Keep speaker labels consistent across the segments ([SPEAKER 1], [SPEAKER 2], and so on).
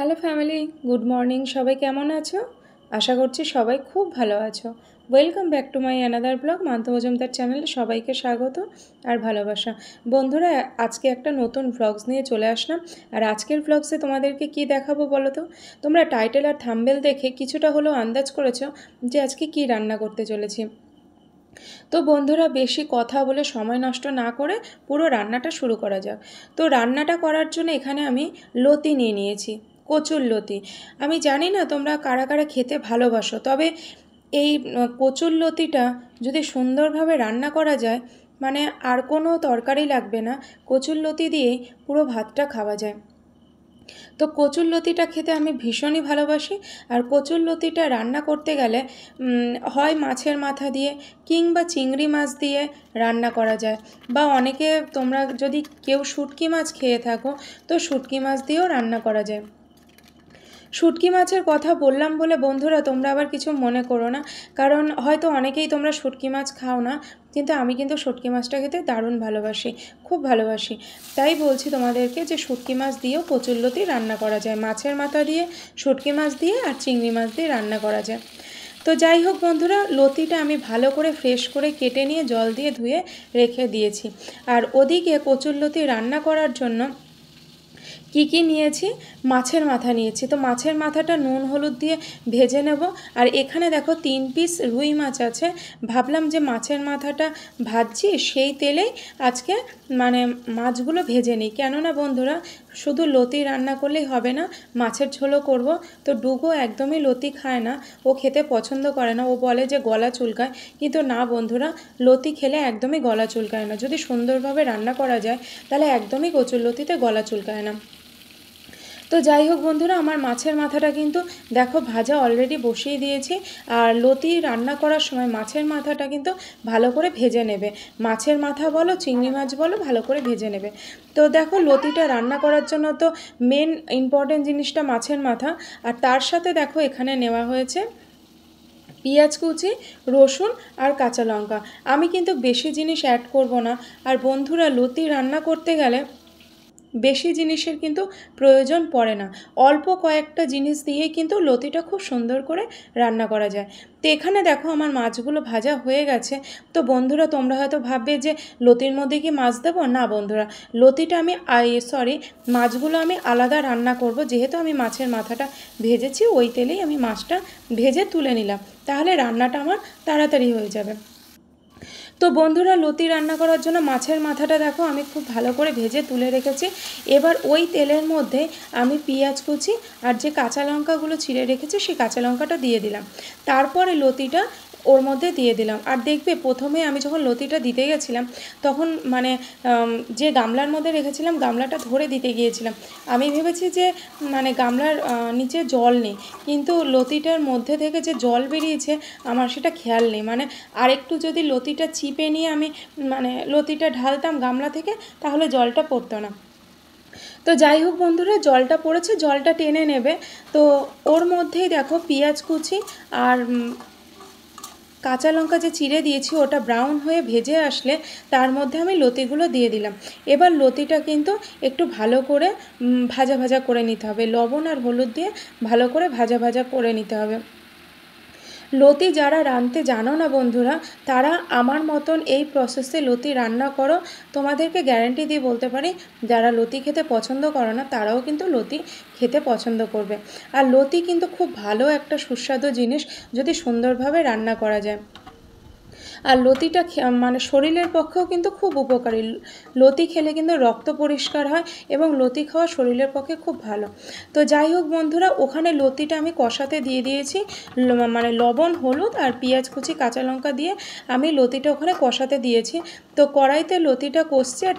[SPEAKER 1] Hello family, good morning. সবাই কেমন আছো? আশা করছি সবাই খুব ভালো আছো। Welcome back to my another blog month Majumdar চ্যানেলে সবাইকে স্বাগত আর ভালোবাসা। বন্ধুরা, আজকে একটা নতুন ভ্লগস নিয়ে চলে আসলাম। আর আজকের ভ্লগসে তোমাদেরকে কি দেখাবো বলো তো? তোমরা টাইটেল আর থাম্বনেল দেখে কিছুটা হলেও আন্দাজ করেছো যে আজকে কি রান্না করতে চলেছি। তো বন্ধুরা, বেশি কথা বলে সময় নষ্ট না করে পুরো রান্নাটা শুরু করা যাক। তো রান্নাটা করার জন্য এখানে আমি লতি নিয়ে নিয়েছি, কচুর লতি। আমি জানি না তোমরা কারা কারা খেতে ভালোবাসো, তবে এই কচুর লতিটা যদি সুন্দরভাবে রান্না করা যায়, মানে আর কোনো তরকারি লাগবে না, কচুর লতি দিয়েই পুরো ভাতটা খাওয়া যায়। তো কচুরলতিটা খেতে আমি ভীষণই ভালোবাসি। আর কচুরলতিটা রান্না করতে গেলে হয় মাছের মাথা দিয়ে কিংবা চিংড়ি মাছ দিয়ে রান্না করা যায়, বা অনেকে তোমরা যদি কেউ শুটকি মাছ খেয়ে থাকো তো শুটকি মাছ দিয়েও রান্না করা যায়। শুটকি মাছের কথা বললাম বলে বন্ধুরা তোমরা আবার কিছু মনে করো না, কারণ হয়তো অনেকেই তোমরা শুটকি মাছ খাও না, কিন্তু আমি কিন্তু শুটকি মাছটা খেতে দারুণ ভালোবাসি, খুব ভালোবাসি। তাই বলছি তোমাদেরকে যে শুটকি মাছ দিয়েও কচুরলতি রান্না করা যায়, মাছের মাথা দিয়ে, শুটকি মাছ দিয়ে আর চিংড়ি মাছ দিয়ে রান্না করা যায়। তো যাই হোক বন্ধুরা, লতিটা আমি ভালো করে ফ্রেশ করে কেটে নিয়ে জল দিয়ে ধুয়ে রেখে দিয়েছি। আর ওদিকে কচুরলতি রান্না করার জন্য কি নিয়েছি, মাছের মাথা নিয়েছি। তো মাছের মাথাটা নুন হলুদ দিয়ে ভেজে নেব। আর এখানে দেখো 3 পিস রুই মাছ আছে। ভাবলাম যে মাছের মাথাটা ভাজছি সেই তেলেই আজকে মানে মাছগুলো ভেজে নিই, কেননা বন্ধুরা শুধু লতি রান্না করলেই হবে না, মাছের ঝোলও করব। তো ডুগো একদমই লতি খায় না, ও খেতে পছন্দ করে না, ও বলে যে গলা চুলকায়। কিন্তু না বন্ধুরা, লতি খেলে একদমই গলা চুলকায় না, যদি সুন্দরভাবে রান্না করা যায় তাহলে একদমই কচুরলতিতে গলা চুলকায় না। তো যাই হোক বন্ধুরা, আমার মাছের মাথাটা কিন্তু দেখো ভাজা অলরেডি বসিয়ে দিয়েছি। আর লতি রান্না করার সময় মাছের মাথাটা কিন্তু ভালো করে ভেজে নেবে, মাছের মাথা বলো চিংড়ি মাছ বলো, ভালো করে ভেজে নেবে। তো দেখো লতিটা রান্না করার জন্য তো মেন ইম্পর্টেন্ট জিনিসটা মাছের মাথা। আর তার সাথে দেখো এখানে নেওয়া হয়েছে পেঁয়াজ কুচি, রসুন আর কাঁচা লঙ্কা। আমি কিন্তু বেশি জিনিস অ্যাড করব না। আর বন্ধুরা, লতি রান্না করতে গেলে বেশি জিনিসের কিন্তু প্রয়োজন পড়ে না, অল্প কয়েকটা জিনিস দিয়েই কিন্তু লতিটা খুব সুন্দর করে রান্না করা যায়। তো এখানে দেখো আমার মাছগুলো ভাজা হয়ে গেছে। তো বন্ধুরা, তোমরা হয়তো ভাববে যে লতির মধ্যে কি মাছ দেবো? না বন্ধুরা, লতিটা আমি মাছগুলো আমি আলাদা রান্না করব। যেহেতু আমি মাছের মাথাটা ভেজেছি, ওই তেলেই আমি মাছটা ভেজে তুলে নিলাম, তাহলে রান্নাটা আমার তাড়াতাড়ি হয়ে যাবে। তো বন্ধুরা, লতি রান্না করার জন্য মাছের মাথাটা দেখো আমি খুব ভালো করে ভেজে তুলে রেখেছি। এবার ওই তেলের মধ্যে আমি পেঁয়াজ কুচি আর যে কাঁচা লঙ্কাগুলো ছিঁড়ে রেখেছি সেই কাঁচা লঙ্কাটা দিয়ে দিলাম। তারপরে লতিটা ওর মধ্যে দিয়ে দিলাম। আর দেখবে প্রথমে আমি যখন লতিটা দিতে গেছিলাম তখন মানে যে গামলার মধ্যে রেখেছিলাম গামলাটা ধরে দিতে গিয়েছিলাম। আমি ভেবেছি যে মানে গামলার নিচে জল নেই, কিন্তু লতিটার মধ্যে থেকে যে জল বেরিয়েছে আমার সেটা খেয়াল নেই। মানে আরেকটু যদি লতিটা চিপে নিয়ে আমি মানে লতিটা ঢালতাম গামলা থেকে, তাহলে জলটা পড়তো না। তো যাই হোক বন্ধুরা, জলটা পড়েছে, জলটা টেনে নেবে। তো ওর মধ্যেই দেখো পেঁয়াজ কুচি আর কাঁচা লঙ্কা যে চিড়ে দিয়েছি ওটা ব্রাউন হয়ে ভেজে আসলে তার মধ্যে আমি লতিগুলো দিয়ে দিলাম। এবার লতিটা কিন্তু একটু ভালো করে ভাজা ভাজা করে নিতে হবে, লবণ আর হলুদ দিয়ে ভালো করে ভাজা ভাজা করে নিতে হবে। লতি যারা রাঁধতে জানো না বন্ধুরা, তারা আমার মতন এই প্রসেসে লতি রান্না করো, তোমাদেরকে গ্যারান্টি দিয়ে বলতে পারি যারা লতি খেতে পছন্দ করো না তারাও কিন্তু লতি খেতে পছন্দ করবে। আর লতি কিন্তু খুব ভালো একটা সুস্বাদু জিনিস যদি সুন্দরভাবে রান্না করা যায়। আর লতিটা মানে শরীরের পক্ষেও কিন্তু খুব উপকারী। লতি খেলে কিন্তু রক্ত পরিষ্কার হয় এবং লতি খাওয়া শরীরের পক্ষে খুব ভালো। তো যাই হোক বন্ধুরা, ওখানে লতিটা আমি কষাতে দিয়ে দিয়েছি, মানে লবণ হলুদ আর পেঁয়াজ কুচি কাঁচা লঙ্কা দিয়ে আমি লতিটা ওখানে কষাতে দিয়েছি। তো কড়াইতে লতিটা কষছে, আর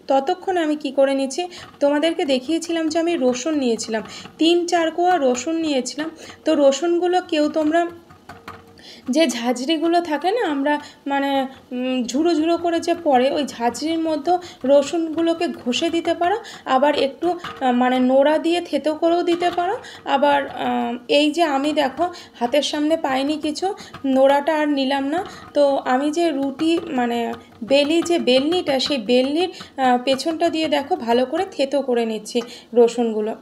[SPEAKER 1] ততক্ষণ আমি কি করে নিচ্ছি তোমাদেরকে দেখিয়েছিলাম যে আমি রসুন নিয়েছিলাম, 3-4 কোয়া রসুন নিয়েছিলাম। তো রসুনগুলো কেউ তোমরা যে ঝাঁঝরিগুলো থাকে না, আমরা মানে ঝুড়ো ঝুড়ো করে যে পড়ে ওই ঝাঁঝরির মধ্যে রসুনগুলোকে ঘষে দিতে পারো, আবার একটু মানে নোড়া দিয়ে থেতো করেও দিতে পারো। আবার এই যে আমি দেখো হাতের সামনে পাইনি কিছু, নোড়াটা আর নিলাম না। তো আমি যে রুটি মানে বেলি, যে বেলনিটা, সেই বেলনির পেছনটা দিয়ে দেখো ভালো করে থেতো করে নিচ্ছি রসুনগুলো।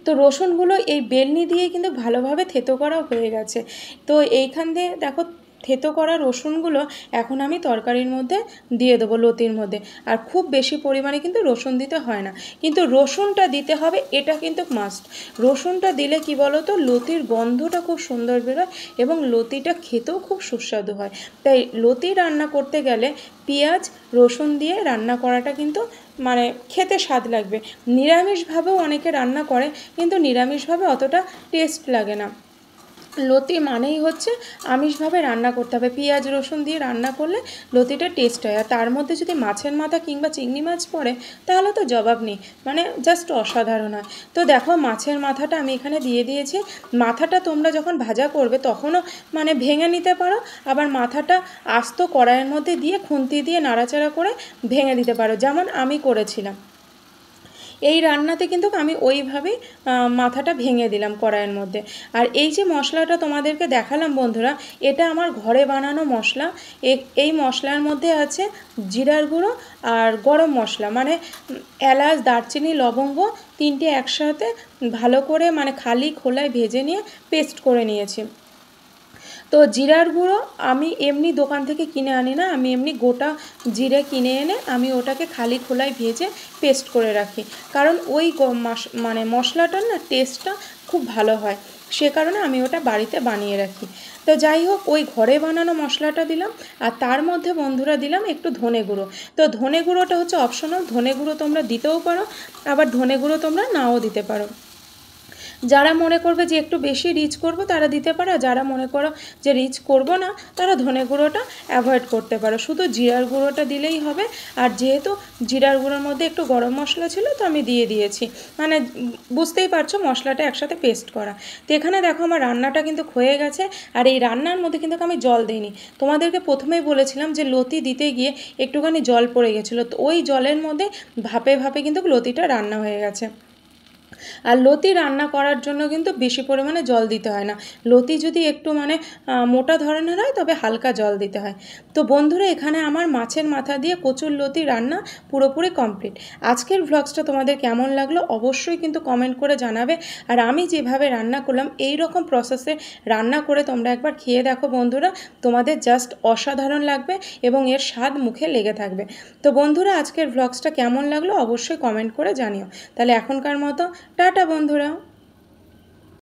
[SPEAKER 1] তো রসুনগুলো এই বেলনি দিয়ে কিন্তু ভালোভাবে থেতো করা হয়ে গেছে। তো এইখান দিয়ে দেখো থেতো করা রসুনগুলো এখন আমি তরকারির মধ্যে দিয়ে দেবো, লতির মধ্যে। আর খুব বেশি পরিমাণে কিন্তু রসুন দিতে হয় না, কিন্তু রসুনটা দিতে হবে, এটা কিন্তু মাস্ট। রসুনটা দিলে কি বলো তো, লতির গন্ধটা খুব সুন্দর বেরোয় এবং লতিটা খেতেও খুব সুস্বাদু হয়। তাই লতি রান্না করতে গেলে পেঁয়াজ রসুন দিয়ে রান্না করাটা কিন্তু মানে খেতে স্বাদ লাগবে। নিরামিষভাবেও অনেকে রান্না করে, কিন্তু নিরামিষভাবে অতটা টেস্ট লাগে না। লতি মানেই হচ্ছে আমিষভাবে রান্না করতে হবে, পেঁয়াজ রসুন দিয়ে রান্না করলে লতিটা টেস্ট হয়। আর তার মধ্যে যদি মাছের মাথা কিংবা চিংড়ি মাছ পড়ে তাহলে তো জবাব নেই, মানে জাস্ট অসাধারণ হয়। তো দেখো মাছের মাথাটা আমি এখানে দিয়ে দিয়েছি। মাথাটা তোমরা যখন ভাজা করবে তখনও মানে ভেঙে নিতে পারো, আবার মাথাটা আস্ত কড়াইয়ের মধ্যে দিয়ে খুন্তি দিয়ে নাড়াচাড়া করে ভেঙে দিতে পারো, যেমন আমি করেছিলাম। এই রান্নাতে কিন্তু আমি ওইভাবেই মাথাটা ভেঙে দিলাম কড়াইয়ের মধ্যে। আর এই যে মশলাটা তোমাদেরকে দেখালাম বন্ধুরা, এটা আমার ঘরে বানানো মশলা। এই মশলার মধ্যে আছে জিরার গুঁড়ো আর গরম মশলা, মানে এলাচ দারচিনি লবঙ্গ তিনটে একসাথে ভালো করে মানে খালি খোলায় ভেজে নিয়ে পেস্ট করে নিয়েছি। তো জিরার গুঁড়ো আমি এমনি দোকান থেকে কিনে আনি না, আমি এমনি গোটা জিরে কিনে এনে আমি ওটাকে খালি খোলায় ভেজে পেস্ট করে রাখি, কারণ ওই মানে মশলাটার না টেস্টটা খুব ভালো হয়, সে কারণে আমি ওটা বাড়িতে বানিয়ে রাখি। তো যাই হোক, ওই ঘরে বানানো মশলাটা দিলাম, আর তার মধ্যে বন্ধুরা দিলাম একটু ধনে গুঁড়ো। তো ধনে গুঁড়োটা হচ্ছে অপশনাল, ধনে গুঁড়ো তোমরা দিতেও পারো, আবার ধনে গুঁড়ো তোমরা নাও দিতে পারো। যারা মনে করবে যে একটু বেশি রিচ করব তারা দিতে পারো, যারা মনে করো যে রিচ করব না তারা ধনে গুঁড়োটা অ্যাভয়েড করতে পারো, শুধু জিরার গুঁড়োটা দিলেই হবে। আর যেহেতু জিরার গুঁড়োর মধ্যে একটু গরম মশলা ছিল তো আমি দিয়ে দিয়েছি, মানে বুঝতেই পারছো মশলাটা একসাথে পেস্ট করা। তো এখানে দেখো আমার রান্নাটা কিন্তু হয়ে গেছে। আর এই রান্নার মধ্যে কিন্তু আমি জল দিইনি, তোমাদেরকে প্রথমেই বলেছিলাম যে লতি দিতে গিয়ে একটুখানি জল পড়ে গেছিলো, তো ওই জলের মধ্যে ভাপে ভাপে কিন্তু লতিটা রান্না হয়ে গেছে। আর লতি রান্না করার জন্য কিন্তু বেশি পরিমাণে জল দিতে হয় না, লতি যদি একটু মানে মোটা ধরনের হয় তবে হালকা জল দিতে হয়। তো বন্ধুরা এখানে আমার মাছের মাথা দিয়ে কচুর লতি রান্না পুরোপুরি কমপ্লিট। আজকের ভ্লগসটা তোমাদের কেমন লাগলো অবশ্যই কিন্তু কমেন্ট করে জানাবে। আর আমি যেভাবে রান্না করলাম এই রকম প্রসেসে রান্না করে তোমরা একবার খেয়ে দেখো বন্ধুরা, তোমাদের জাস্ট অসাধারণ লাগবে এবং এর স্বাদ মুখে লেগে থাকবে। তো বন্ধুরা আজকের ভ্লগসটা কেমন লাগলো অবশ্যই কমেন্ট করে জানিও। তাহলে এখনকার মতো টাটা বন্ধুরা।